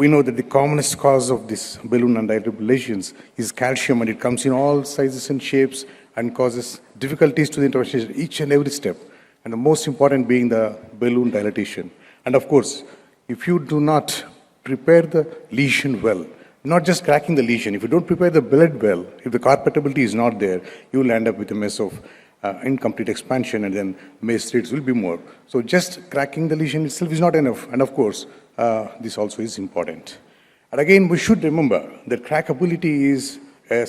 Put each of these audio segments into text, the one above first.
we know that the commonest cause of this balloon undilated lesions is calcium, and it comes in all sizes and shapes and causes difficulties to the intervention each and every step. And the most important being the balloon dilatation. And of course, if you do not prepare the lesion well, not just cracking the lesion, if you don't prepare the blood well, if the carpetability is not there, you will end up with a mess of incomplete expansion, and then mace rates will be more. So just cracking the lesion itself is not enough. And of course, this also is important. And again, we should remember that crackability is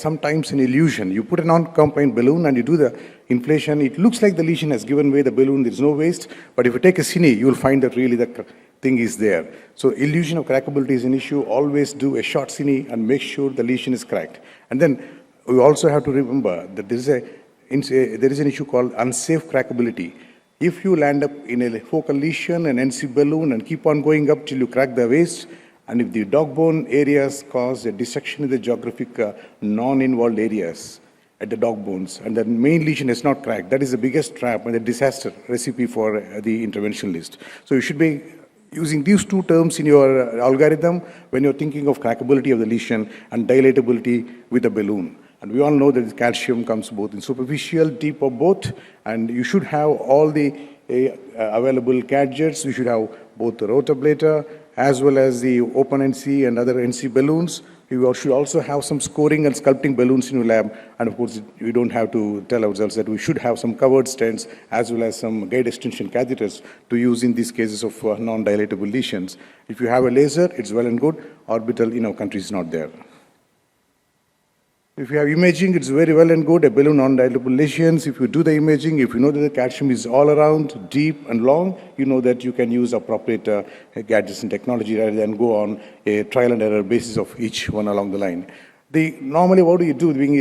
sometimes an illusion. You put a non-compliant balloon and you do the inflation, it looks like the lesion has given way, the balloon, there is no waste, but if you take a cine, you will find that really the thing is there. So illusion of crackability is an issue. Always do a short cine and make sure the lesion is cracked. And then we also have to remember that there is an issue called unsafe crackability. If you land up in a focal lesion, an NC balloon, and keep on going up till you crack the waist, and if the dog bone areas cause a dissection in the geographic non-involved areas at the dog bones, and the main lesion is not cracked, that is the biggest trap and the disaster recipe for the interventionalist. So you should be using these two terms in your algorithm when you're thinking of crackability of the lesion and dilatability with the balloon. And we all know that the calcium comes both in superficial, deep, or both, and you should have all the available gadgets. You should have both the rotablator as well as the open NC and other NC balloons. You should also have some scoring and sculpting balloons in your lab. And of course, we don't have to tell ourselves that we should have some covered stents as well as some guide extension catheters to use in these cases of non-dilatable lesions. If you have a laser, it's well and good. Orbital in our country is not there. If you have imaging, it's very well and good, a balloon non-dilatable lesions. If you do the imaging, if you know that the calcium is all around, deep and long, you know that you can use appropriate gadgets and technology rather than go on a trial and error basis of each one along the line. Normally, what do you do during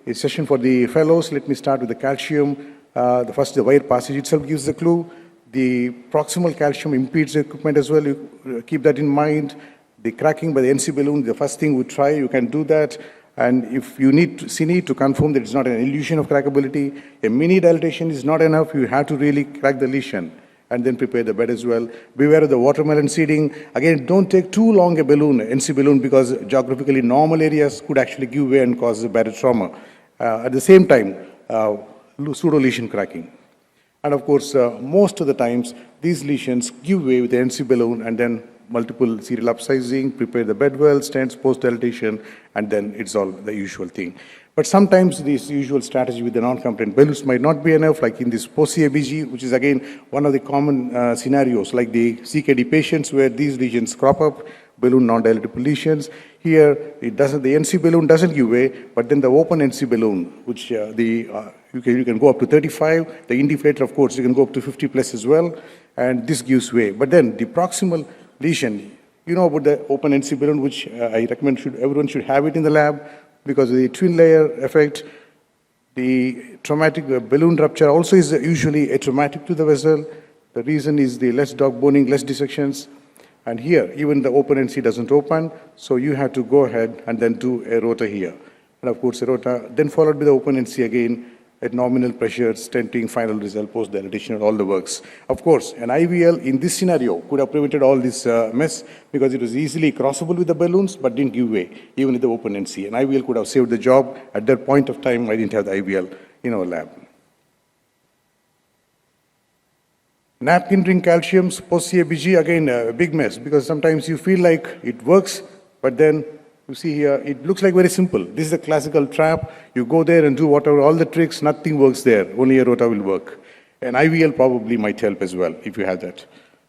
a session for the fellows? Let me start with the calcium. The wire passage itself gives the clue. The proximal calcium impedes the equipment as well. You keep that in mind. The cracking by the NC balloon, the first thing we try, you can do that. And if you need cine to confirm that it's not an illusion of crackability, a mini dilatation is not enough. You have to really crack the lesion and then prepare the bed as well. Beware of the watermelon seeding. Again, don't take too long a balloon, NC balloon, because geographically normal areas could actually give way and cause a bad trauma. At the same time, pseudo lesion cracking. And of course, most of the times, these lesions give way with the NC balloon and then multiple serial upsizing, prepare the bed well, stents, post-dilatation, and then it's all the usual thing. But sometimes this usual strategy with the non-compliant balloons might not be enough, like in this post-CABG, which is again one of the common scenarios, like the CKD patients where these lesions crop up, balloon non-dilatable lesions. Here, the NC balloon doesn't give way, but then the open NC balloon, which you can go up to 35. The indeflator, of course, you can go up to 50 plus as well, and this gives way. But then the proximal lesion, you know about the open NC balloon, which I recommend everyone should have it in the lab because of the twin layer effect. The traumatic balloon rupture also is usually a traumatic to the vessel. The reason is the less dog boning, less dissections. And here, even the open NC doesn't open, so you have to go ahead and then do a rota here. And of course, a rota, then followed by the open NC again, at nominal pressure, stenting, final result, post-dilatation, all the works. Of course, an IVL in this scenario could have prevented all this mess because it was easily crossable with the balloons but didn't give way, even with the open NC. An IVL could have saved the job. At that point of time, I didn't have the IVL in our lab. Napkin ring calciums, post-CABG, again, a big mess because sometimes you feel like it works, but then you see here, it looks like very simple. This is a classical trap. You go there and do whatever, all the tricks, nothing works there. Only a rota will work. An IVL probably might help as well if you have that,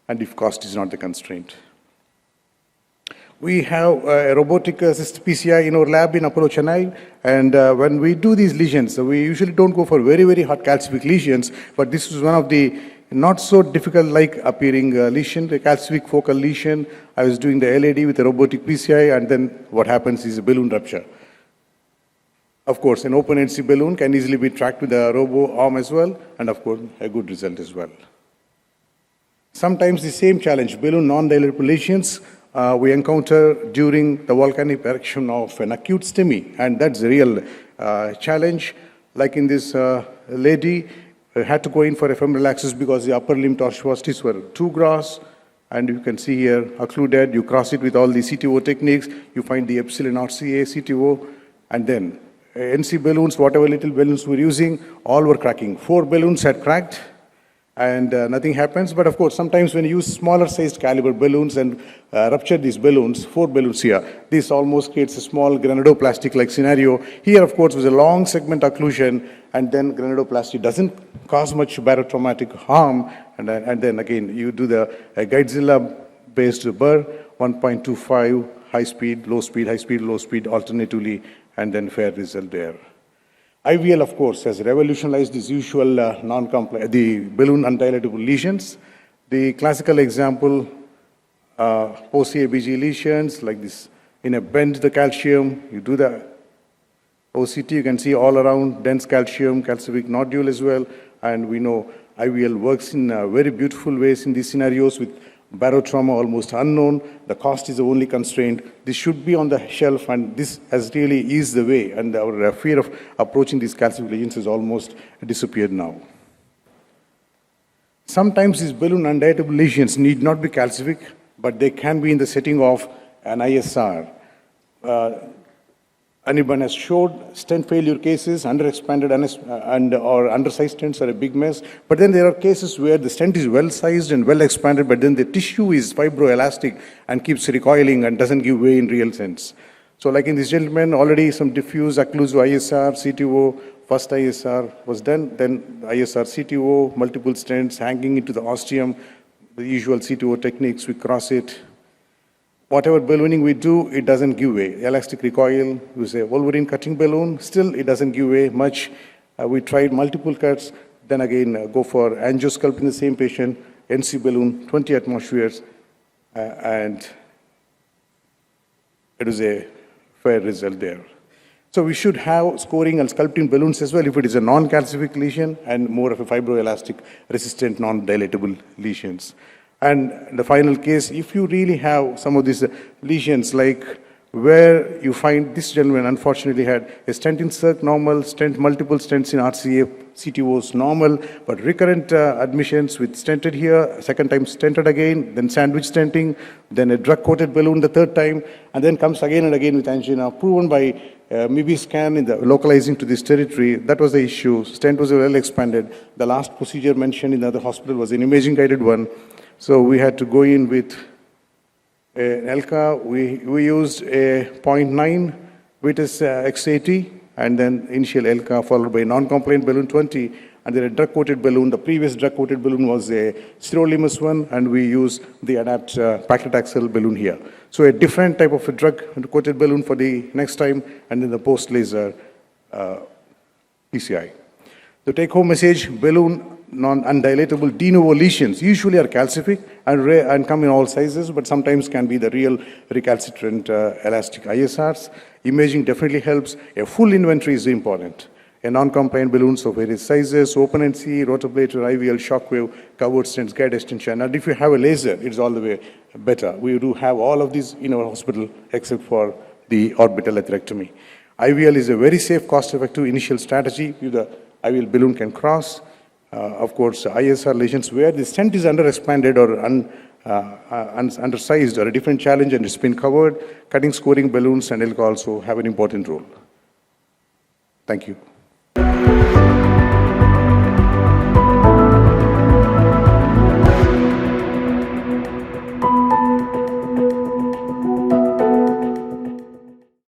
and if cost is not the constraint. We have a robotic assisted PCI in our lab in Apollo Chennai, and when we do these lesions, we usually don't go for very, very hot calcific lesions, but this is one of the not so difficult like appearing lesion, the calcific focal lesion. I was doing the LAD with a robotic PCI, and then what happens is a balloon rupture. Of course, an open NC balloon can easily be tracked with a robo arm as well, and of course, a good result as well. Sometimes the same challenge, balloon non-dilatable lesions, we encounter during the volcanic eruption of an acute STEMI, and that's a real challenge. Like in this lady, had to go in for ephemeral access because the upper limb tortuosities were too gross, And you can see here, occluded, you cross it with all the CTO techniques, you find the epsilon RCA, CTO, and then NC balloons, whatever little balloons we're using, all were cracking. 4 balloons had cracked, and nothing happens. But of course, sometimes when you use smaller sized caliber balloons and rupture these balloons, 4 balloons here, this almost creates a small granuloplastic-like scenario. Here, of course, was a long segment occlusion, and then granuloplasty doesn't cause much barotraumatic harm. And then again, you do the Godzilla-based burr, 1.25, high speed, low speed, high speed, low speed, alternatively, and then fair result there. IVL, of course, has revolutionized this usual the balloon undilatable lesions. The classical example, post-ABG lesions, like this, in a bend the calcium, you do the OCT, you can see all around dense calcium, calcific nodule as well, and we know IVL works in very beautiful ways in these scenarios with barotrauma almost unknown. The cost is the only constraint. This should be on the shelf, and this has really eased the way, and our fear of approaching these calcific lesions has almost disappeared now. Sometimes these balloon undilatable lesions need not be calcific, but they can be in the setting of an ISR. Anyone has showed stent failure cases, underexpanded or undersized stents are a big mess. But then there are cases where the stent is well-sized and well-expanded, but then the tissue is fibroelastic and keeps recoiling and doesn't give way in real sense. So like in this gentleman, already some diffuse occlusive ISR, CTO, first ISR was done, then ISR, CTO, multiple stents hanging into the ostium, the usual CTO techniques, we cross it. Whatever ballooning we do, it doesn't give way. Elastic recoil, we say Wolverine cutting balloon, still it doesn't give way much. We tried multiple cuts, then again go for angiosculpt in the same patient, NC balloon, 20 atmospheres, and it was a fair result there. So we should have scoring and sculpting balloons as well if it is a non-calcific lesion and more of a fibroelastic resistant non-dilatable lesions. And the final case, if you really have some of these lesions, like where you find this gentleman unfortunately had a stent insert normal, stent, multiple stents in RCA, CTOs normal, but recurrent admissions with stented here, second time stented again, then sandwich stenting, then a drug-coated balloon the third time, and then comes again and again with angina, proven by MIBI scan in the localizing to this territory. That was the issue. Stent was well expanded. The last procedure mentioned in the other hospital was an imaging-guided one. So we had to go in with an ELCA. We used a 0.9 Vitus X80, and then initial ELCA followed by a non-compliant balloon 20, and then a drug-coated balloon. The previous drug-coated balloon was a sirolimus one, and we used the ADAPT paclitaxel balloon here. So a different type of a drug-coated balloon for the next time, and then the post-laser PCI. The take-home message, balloon undilatable de novo lesions usually are calcific and come in all sizes, but sometimes can be the real recalcitrant elastic ISRs. Imaging definitely helps. A full inventory is important. A non-compliant balloons of various sizes, open NC, rotablator, IVL, shockwave, covered stents, guide extension. And if you have a laser, it's all the way better. We do have all of these in our hospital except for the orbital atherectomy. IVL is a very safe, cost-effective initial strategy. The IVL balloon can cross. Of course, ISR lesions where the stent is underexpanded or undersized or a different challenge and it's been covered, cutting scoring balloons and ELCA also have an important role. Thank you.